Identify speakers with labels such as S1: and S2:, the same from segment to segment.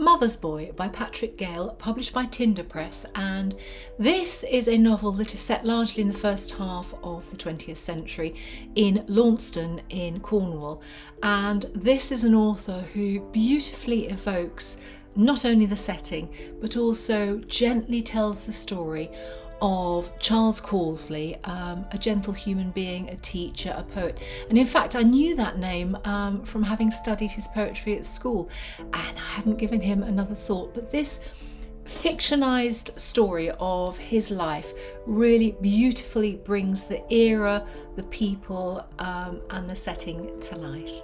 S1: Mother's Boy by Patrick Gale, published by Tinder Press, and this is a novel that is set largely in the first half of the 20th century in Launceston in Cornwall, and this is an author who beautifully evokes not only the setting but also gently tells the story of Charles Causley, a gentle human being, a teacher, a poet. And in fact, I knew that name from having studied his poetry at school, and I haven't given him another thought. But this fictionized story of his life really beautifully brings the era, the people, and the setting to life.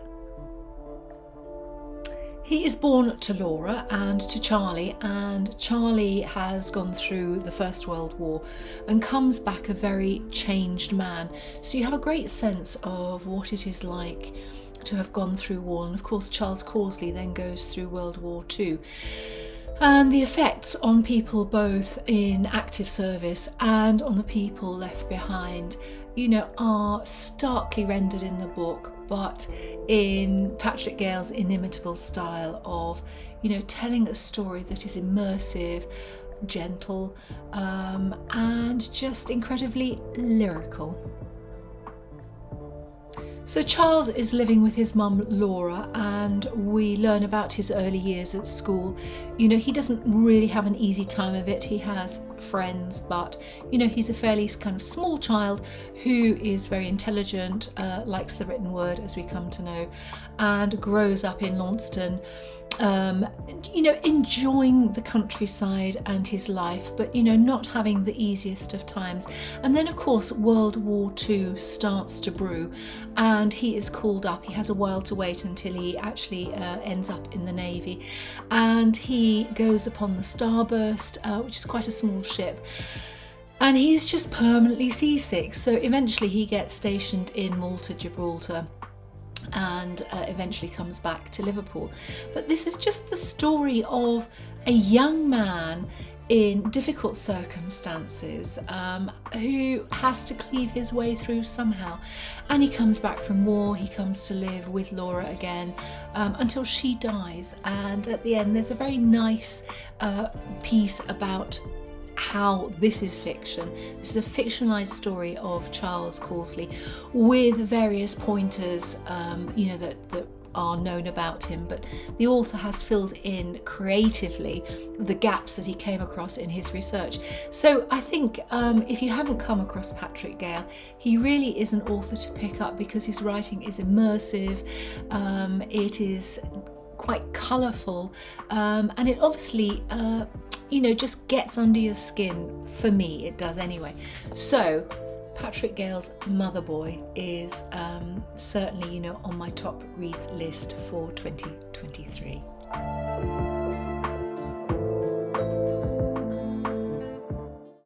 S1: He is born to Laura and to Charlie, and Charlie has gone through the First World War and comes back a very changed man. So you have a great sense of what it is like to have gone through war. And of course, Charles Causley then goes through World War II. And the effects on people both in active service and on the people left behind, are starkly rendered in the book, but in Patrick Gale's inimitable style of, telling a story that is immersive, gentle, and just incredibly lyrical. So Charles is living with his mum Laura, and we learn about his early years at school. He doesn't really have an easy time of it. He has friends, but he's a fairly kind of small child who is very intelligent, likes the written word, as we come to know, and grows up in Launceston, enjoying the countryside and his life, but not having the easiest of times. And then of course World War II starts to brew, and he is called up. He has a while to wait until he actually ends up in the Navy, and he goes upon the Starburst, which is quite a small ship. And he's just permanently seasick, so eventually he gets stationed in Malta, Gibraltar, and eventually comes back to Liverpool. But this is just the story of a young man in difficult circumstances who has to cleave his way through somehow. And he comes back from war, he comes to live with Laura again until she dies. And at the end there's a very nice piece about how this is fiction. This is a fictionalized story of Charles Causley with various pointers that are known about him, but the author has filled in creatively the gaps that he came across in his research. So I think if you haven't come across Patrick Gale, he really is an author to pick up because his writing is immersive, it is quite colourful, and it obviously just gets under your skin. For me, it does anyway. So Patrick Gale's Mother Boy is certainly, on my top reads list for 2023.